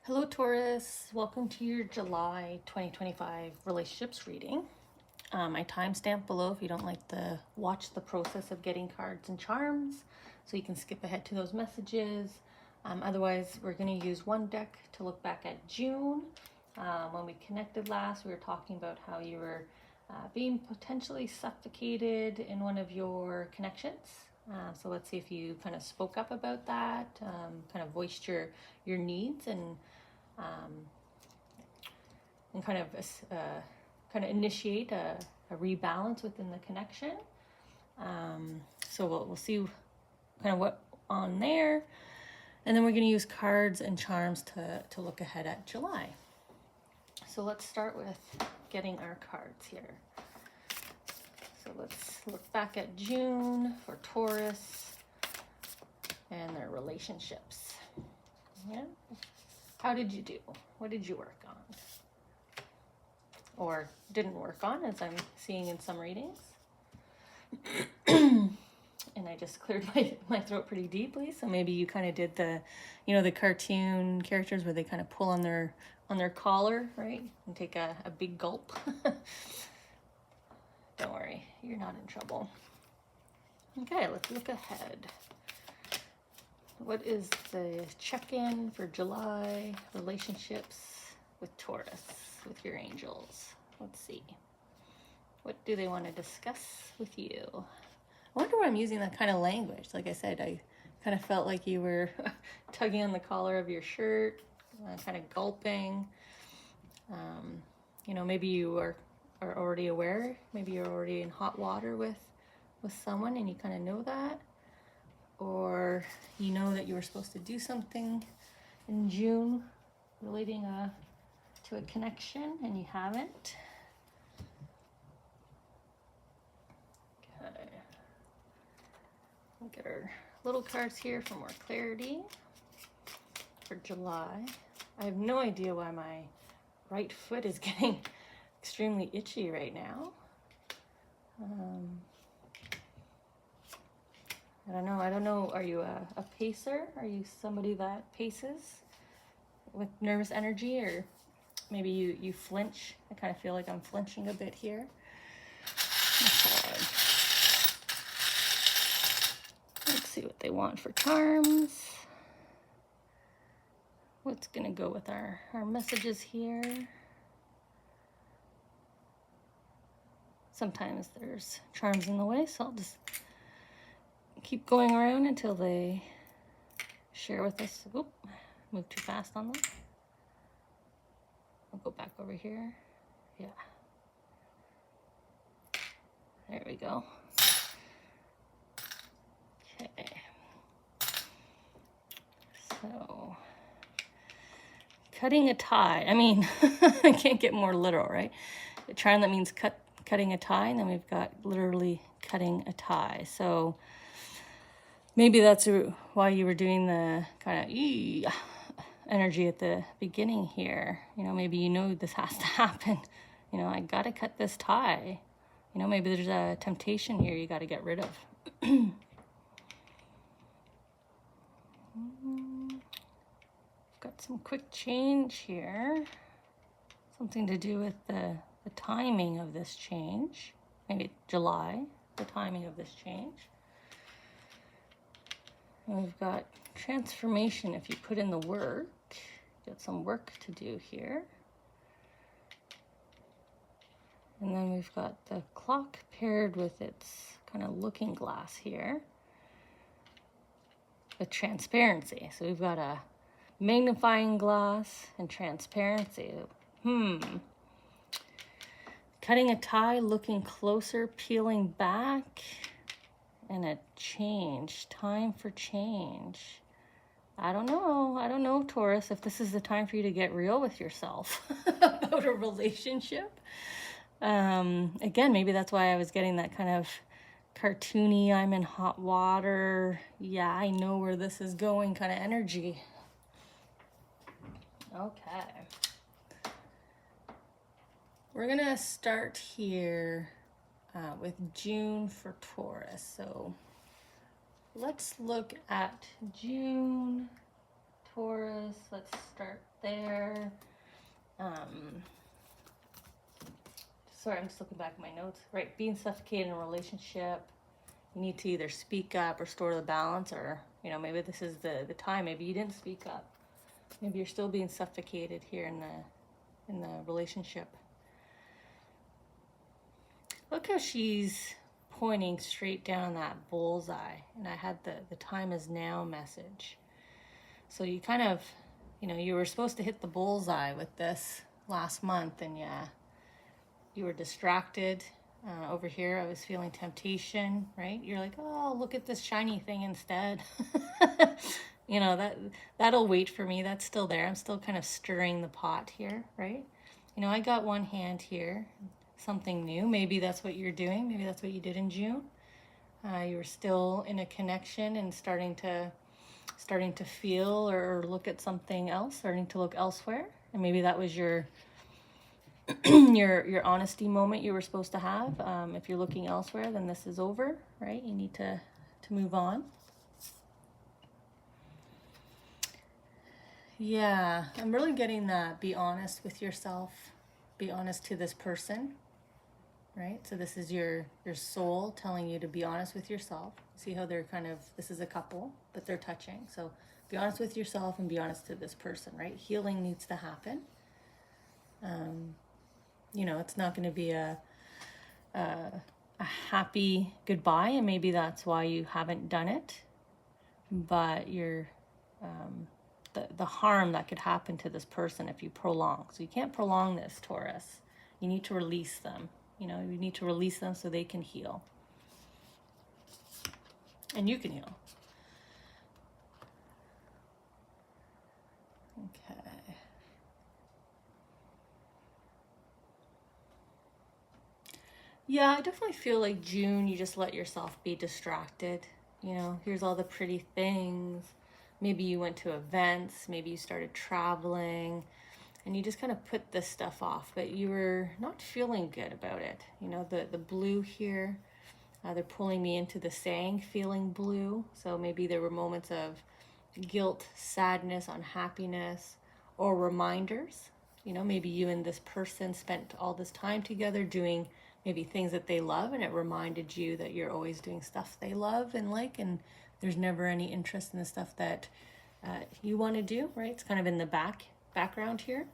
Hello Taurus, welcome to your July 2025 relationships reading. My timestamp below if you don't like to watch the process of getting cards and charms, so you can skip ahead to those messages. Otherwise, we're going to use one deck to look back at June. When we connected last, we were talking about how you were being potentially suffocated in one of your connections. So let's see if you kind of spoke up about that, kind of voiced your needs and kind of initiate a rebalance within the connection. So we'll see kind of what on there, and then we're going to use cards and charms to look ahead at July. So let's start with getting our cards here. So let's look back at June for Taurus and their relationships. Yeah. How did you do? What did you work on? Or didn't work on, as I'm seeing in some readings. And I just cleared my throat pretty deeply, so maybe you kind of did the, the cartoon characters where they kind of pull on their collar, right? And take a big gulp. Don't worry, you're not in trouble. Okay, let's look ahead. What is the check-in for July relationships with Taurus, with your angels? Let's see. What do they want to discuss with you? I wonder why I'm using that kind of language. Like I said, I kind of felt like you were tugging on the collar of your shirt, kind of gulping. Maybe you are already aware. Maybe you're already in hot water with someone and you kind of know that. Or you know that you were supposed to do something in June relating to a connection and you haven't. Okay. We'll get our little cards here for more clarity for July. I have no idea why my right foot is getting extremely itchy right now. I don't know. Are you a pacer? Are you somebody that paces with nervous energy? Or maybe you flinch? I kind of feel like I'm flinching a bit here. Okay. Let's see what they want for charms. What's going to go with our messages here? Sometimes there's charms in the way, so I'll just keep going around until they share with us. Oop, move too fast on them. I'll go back over here. Yeah. There we go. Okay. So, cutting a tie. I mean, I can't get more literal, right? A charm that means cutting a tie, and then we've got literally cutting a tie. So maybe that's why you were doing the kind of energy at the beginning here. Maybe this has to happen. I gotta cut this tie. Maybe there's a temptation here you gotta get rid of. Got some quick change here. Something to do with the timing of this change. Maybe July, the timing of this change. And we've got transformation if you put in the work. Got some work to do here. And then we've got the clock paired with its kind of looking glass here. With transparency. So we've got a magnifying glass and transparency. Cutting a tie, looking closer, peeling back, and a change. Time for change. I don't know, Taurus, if this is the time for you to get real with yourself about a relationship. Again, maybe that's why I was getting that kind of cartoony, I'm in hot water, yeah, I know where this is going kind of energy. Okay. We're going to start here with June for Taurus. So let's look at June Taurus. Let's start there. Sorry, I'm just looking back at my notes. Right, being suffocated in a relationship. You need to either speak up or restore the balance, or, you know, maybe this is the time. Maybe you didn't speak up. Maybe you're still being suffocated here in the relationship. Look how she's pointing straight down that bullseye. And I had the time is now message. So you kind of, you know, you were supposed to hit the bullseye with this last month, and yeah, you were distracted. Over here, I was feeling temptation, right? You're like, oh, look at this shiny thing instead. You know, that'll wait for me. That's still there. I'm still kind of stirring the pot here, right? You know, I got one hand here, something new. Maybe that's what you're doing. Maybe that's what you did in June. You were still in a connection and starting to feel or look at something else, starting to look elsewhere. And maybe that was your your honesty moment you were supposed to have. If you're looking elsewhere, then this is over, right? You need to move on. Yeah, I'm really getting that. Be honest with yourself. Be honest to this person, right? So this is your soul telling you to be honest with yourself. See how they're kind of, this is a couple, but they're touching. So be honest with yourself and be honest to this person, right? Healing needs to happen. You know, it's not going to be a happy goodbye, and maybe that's why you haven't done it. But you're the harm that could happen to this person if you prolong. So you can't prolong this, Taurus. You need to release them. You know, you need to release them so they can heal, and you can heal. Okay. Yeah, I definitely feel like June, you just let yourself be distracted. You know, here's all the pretty things. Maybe you went to events, maybe you started traveling, and you just kind of put this stuff off, but you were not feeling good about it. You know, the blue here, they're pulling me into the saying, feeling blue. So maybe there were moments of guilt, sadness, unhappiness, or reminders. You know, maybe you and this person spent all this time together doing maybe things that they love, and it reminded you that you're always doing stuff they love and like, and there's never any interest in the stuff that you want to do, right? It's kind of in the background here.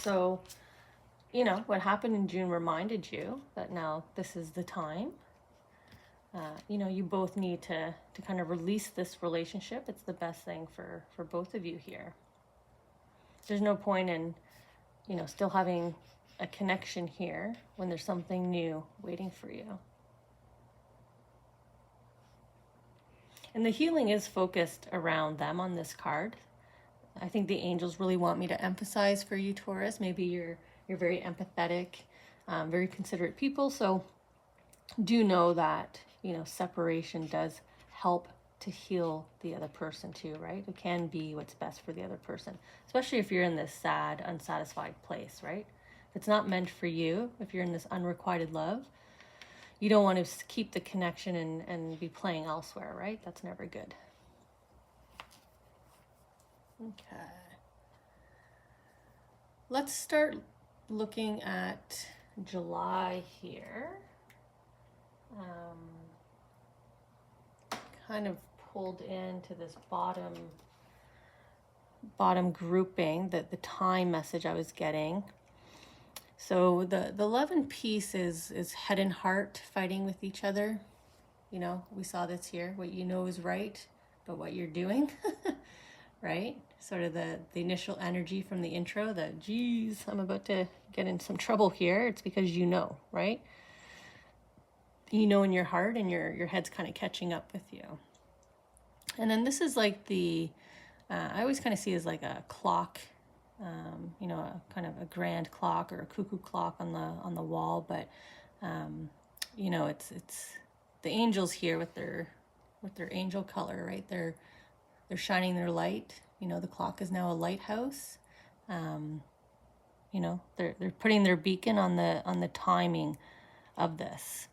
So, you know, what happened in June reminded you that now this is the time. You know, you both need to kind of release this relationship. It's the best thing for both of you here. There's no point in, you know, still having a connection here when there's something new waiting for you. And the healing is focused around them on this card. I think the angels really want me to emphasize for you, Taurus. Maybe you're very empathetic, very considerate people. So do know that, you know, separation does help to heal the other person too, right? It can be what's best for the other person, especially if you're in this sad, unsatisfied place, right? If it's not meant for you, if you're in this unrequited love, you don't want to keep the connection and be playing elsewhere, right? That's never good. Okay. Let's start looking at July here. Kind of pulled into this bottom grouping, the time message I was getting. So the love and peace is head and heart fighting with each other. You know, we saw this here. What you know is right, but what you're doing, right? Sort of the initial energy from the intro, the geez, I'm about to get in some trouble here. It's because you know, right? You know in your heart, and your head's kind of catching up with you. And then this is like I always kind of see it as like a clock, you know, a kind of a grand clock or a cuckoo clock on the wall. But, you know, it's the angels here with their angel color, right? They're shining their light. You know, the clock is now a lighthouse. You know, they're putting their beacon on the timing of this.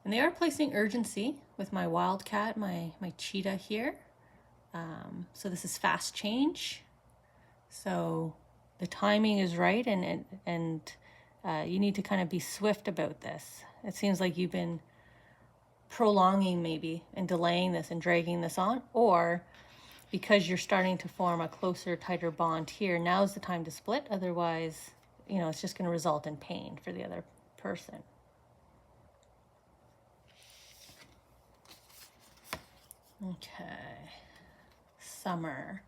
And they are placing urgency with my wildcat, my cheetah here. So this is fast change. So the timing is right, and you need to kind of be swift about this. It seems like you've been prolonging maybe and delaying this and dragging this on, or because you're starting to form a closer, tighter bond here, now's the time to split. Otherwise, it's just going to result in pain for the other person. Okay. Summer.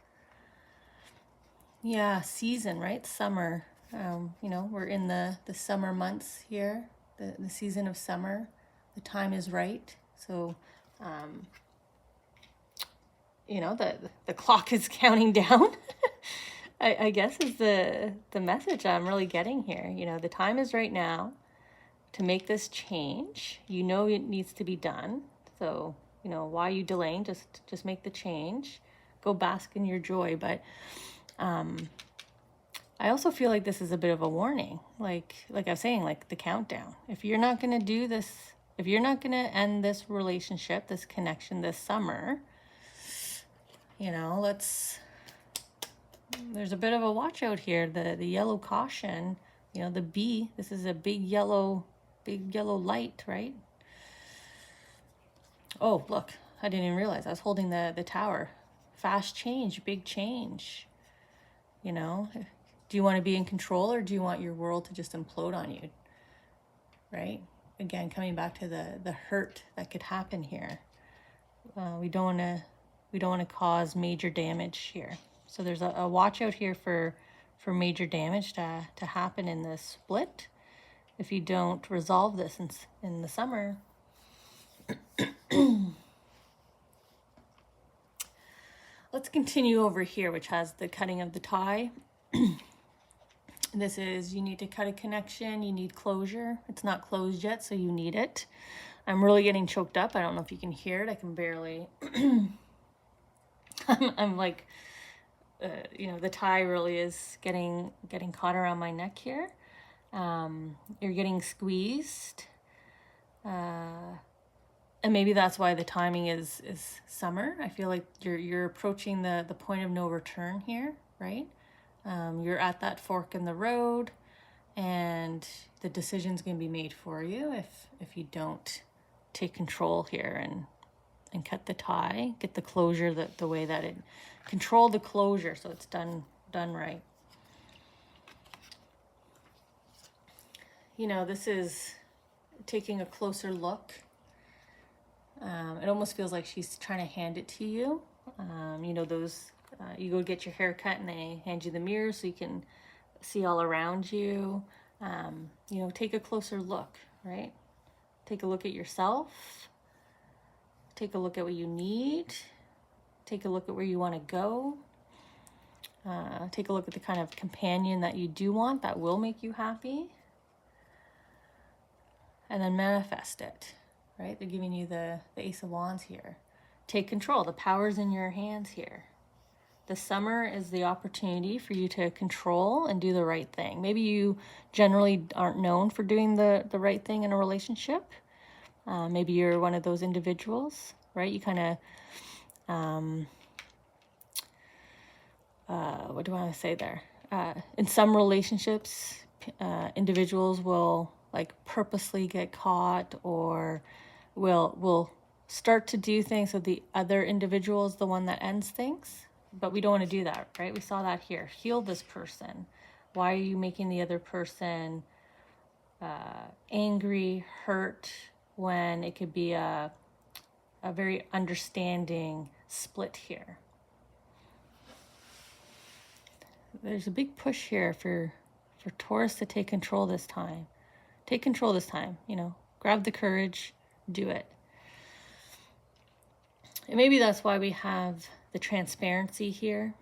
Yeah, season, right? Summer. We're in the summer months here, the season of summer. The time is right. So, the clock is counting down, I guess is the message I'm really getting here. The time is right now to make this change. It needs to be done. So, why are you delaying? Just make the change. Go bask in your joy. But I also feel like this is a bit of a warning. Like I was saying, like the countdown. If you're not going to do this, if you're not going to end this relationship, this connection this summer, there's a bit of a watch out here. The yellow caution, the bee, this is a big yellow light, right? Oh, look, I didn't even realize I was holding the tower. Fast change, big change. Do you want to be in control, or do you want your world to just implode on you? Right? Again, coming back to the hurt that could happen here. We don't want to cause major damage here. So there's a watch out here for major damage to happen in this split if you don't resolve this in the summer. Let's continue over here, which has the cutting of the tie. This is, you need to cut a connection, you need closure. It's not closed yet, so you need it. I'm really getting choked up. I don't know if you can hear it. I can barely. I'm like, the tie really is getting caught around my neck here. You're getting squeezed. And maybe that's why the timing is summer. I feel like you're approaching the point of no return here, right? You're at that fork in the road, and the decision's going to be made for you if you don't take control here and cut the tie, get the closure the way that it control the closure, so it's done right. This is taking a closer look. It almost feels like she's trying to hand it to you. You go get your hair cut and they hand you the mirror so you can see all around you. Take a closer look, right? Take a look at yourself. Take a look at what you need. Take a look at where you want to go. Take a look at the kind of companion that you do want that will make you happy. And then manifest it, right? They're giving you the Ace of Wands here. Take control. The power's in your hands here. The summer is the opportunity for you to control and do the right thing. Maybe you generally aren't known for doing the right thing in a relationship. Maybe you're one of those individuals, right? You kind of, what do I want to say there? In some relationships, individuals will purposely get caught, or will start to do things so the other individual is the one that ends things. But we don't want to do that, right? We saw that here. Heal this person. Why are you making the other person angry, hurt, when it could be a very understanding split here? There's a big push here for Taurus to take control this time. Take control this time, grab the courage, do it. And maybe that's why we have the transparency here,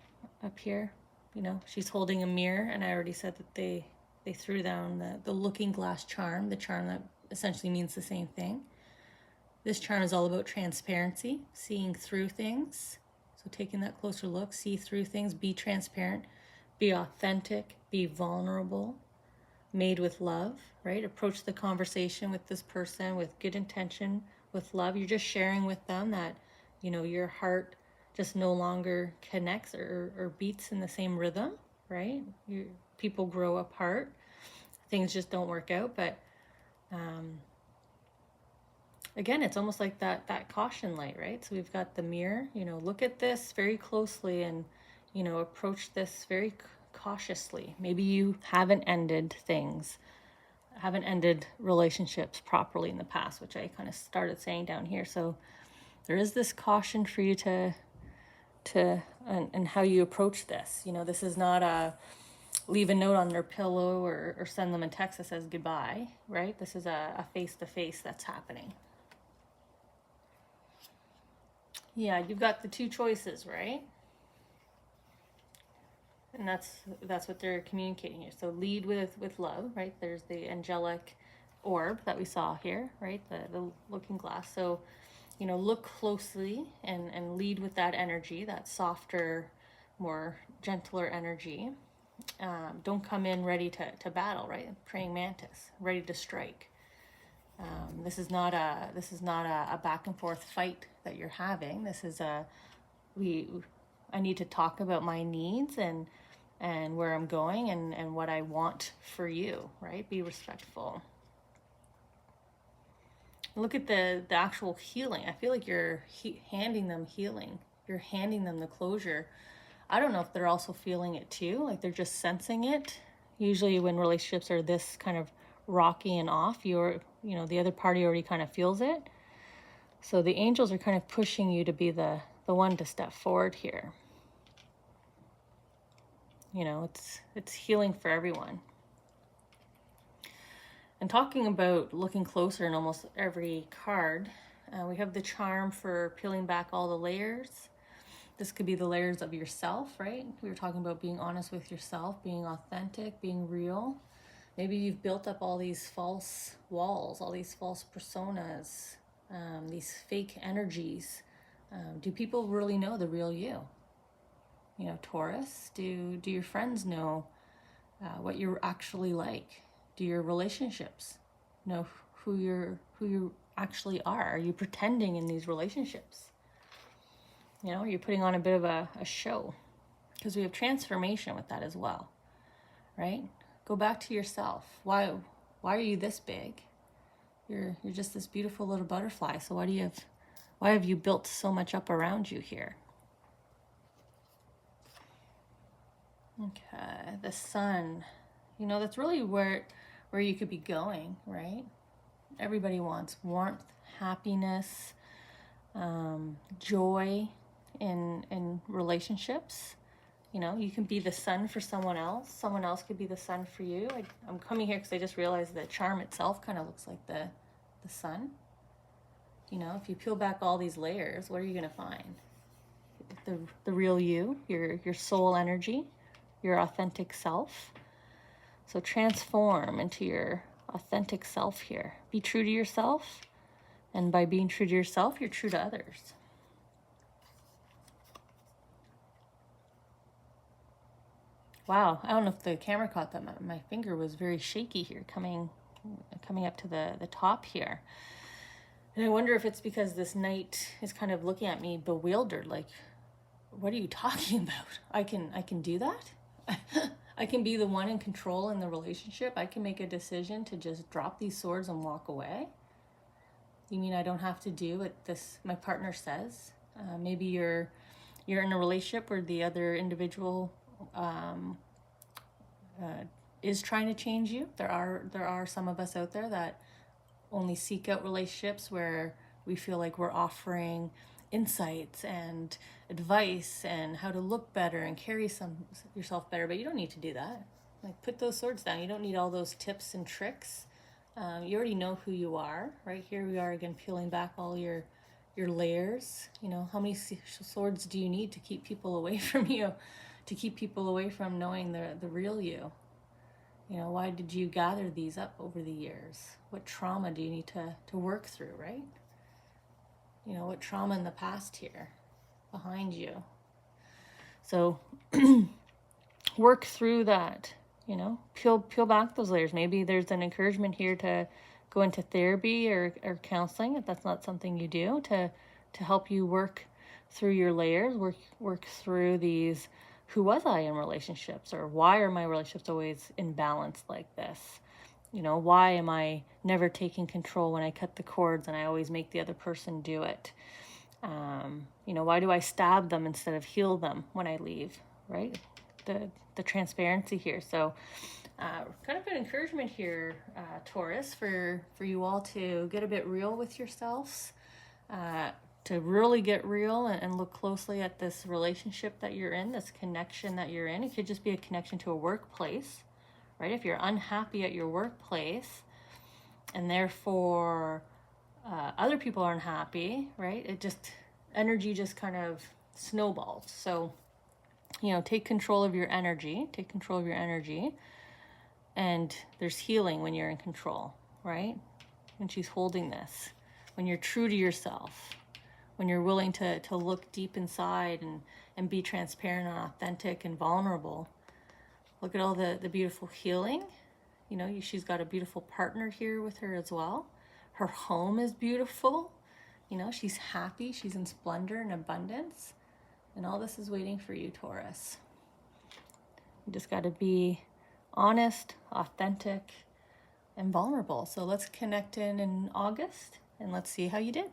up here. She's holding a mirror, and I already said that they threw down the looking glass charm, the charm that essentially means the same thing. This charm is all about transparency, seeing through things. So taking that closer look, see through things, be transparent, be authentic, be vulnerable, made with love, right? Approach the conversation with this person with good intention, with love. You're just sharing with them that, your heart just no longer connects or beats in the same rhythm, right? People grow apart. Things just don't work out. But again, it's almost like that caution light, right? So we've got the mirror, look at this very closely and, approach this very cautiously. Maybe you haven't ended relationships properly in the past, which I kind of started saying down here. So there is this caution for you and how you approach this. This is not a leave a note on their pillow or send them a text that says goodbye, right? This is a face-to-face that's happening. Yeah, you've got the two choices, right? And that's what they're communicating here. So lead with love, right? There's the angelic orb that we saw here, right? The looking glass. So, look closely and lead with that energy, that softer, more gentler energy. Don't come in ready to battle, right? Praying mantis, ready to strike. This is not a back and forth fight that you're having. This is I need to talk about my needs and where I'm going and what I want for you, right? Be respectful. Look at the actual healing. I feel like you're handing them healing. You're handing them the closure. I don't know if they're also feeling it too, like they're just sensing it. Usually when relationships are this kind of rocky and off, the other party already kind of feels it. So the angels are kind of pushing you to be the one to step forward here. It's healing for everyone. And talking about looking closer in almost every card, we have the charm for peeling back all the layers. This could be the layers of yourself, right? We were talking about being honest with yourself, being authentic, being real. Maybe you've built up all these false walls, all these false personas, these fake energies. Do people really know the real you? Taurus, do your friends know what you're actually like? Do your relationships know who you actually are? Are you pretending in these relationships? Are you putting on a bit of a show? Because we have transformation with that as well, right? Go back to yourself. Why are you this big? You're just this beautiful little butterfly. So why have you built so much up around you here? Okay, the sun. That's really where you could be going, right? Everybody wants warmth, happiness, joy in relationships. You can be the sun for someone else. Someone else could be the sun for you. I'm coming here because I just realized that charm itself kind of looks like the sun. If you peel back all these layers, what are you going to find? The real you, your soul energy, your authentic self. So transform into your authentic self here. Be true to yourself. And by being true to yourself, you're true to others. Wow, I don't know if the camera caught that. My finger was very shaky here, coming up to the top here. And I wonder if it's because this knight is kind of looking at me bewildered, like, what are you talking about? I can do that? I can be the one in control in the relationship. I can make a decision to just drop these swords and walk away. You mean I don't have to do what my partner says? Maybe you're in a relationship where the other individual is trying to change you. There are some of us out there that only seek out relationships where we feel like we're offering insights and advice and how to look better and carry yourself better, but you don't need to do that. Like, put those swords down. You don't need all those tips and tricks. You already know who you are. Right here we are again, peeling back all your layers. How many swords do you need to keep people away from you, to keep people away from knowing the real you? Why did you gather these up over the years? What trauma do you need to work through, right? What trauma in the past here behind you. So work through that, peel back those layers. Maybe there's an encouragement here to go into therapy or counseling, if that's not something you do, to help you work through your layers, work through these, who was I in relationships, or why are my relationships always in balance like this? You know, why am I never taking control when I cut the cords and I always make the other person do it? You know, why do I stab them instead of heal them when I leave, right? The transparency here. So kind of an encouragement here, Taurus, for you all to get a bit real with yourselves, to really get real and look closely at this relationship that you're in, this connection that you're in. It could just be a connection to a workplace, right? If you're unhappy at your workplace and therefore other people aren't happy, right? Energy just kind of snowballs. So, you know, take control of your energy, and there's healing when you're in control, right? When she's holding this, when you're true to yourself, when you're willing to look deep inside and be transparent and authentic and vulnerable. Look at all the beautiful healing. You know, she's got a beautiful partner here with her as well. Her home is beautiful. You know, she's happy. She's in splendor and abundance. And all this is waiting for you, Taurus. You just got to be honest, authentic, and vulnerable. So let's connect in August and let's see how you did.